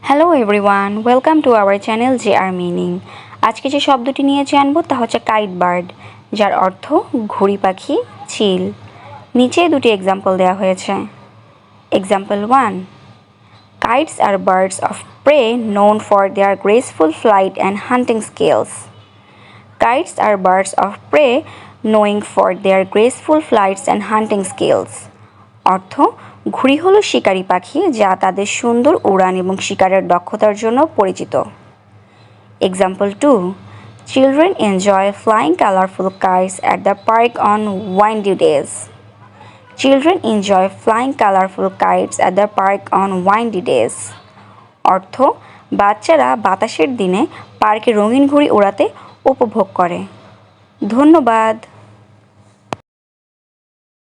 Hello everyone, welcome to our channel JR meaning. আজকে যে শব্দটি নিয়ে জানবো তা হচ্ছে কাইট বার্ড, যার অর্থ ঘুড়ি পাখি, চিল। নিচে দুটি এক্সাম্পল দেওয়া হয়েছে। Example 1, Kites are birds of prey known for their graceful flight and hunting skills. Kites are birds of prey known for their graceful flights and hunting skills. অর্থ, ঘুড়ি হলো শিকারী পাখি যা তাদের সুন্দর উড়ান এবং শিকারের দক্ষতার জন্য পরিচিত। Example 2, Children enjoy flying colorful kites at the park on windy days. Children enjoy flying colorful kites at the park on windy days. অর্থ, বাচ্চারা বাতাসের দিনে পার্কে রঙিন ঘুড়ি ওড়াতে উপভোগ করে। ধন্যবাদ।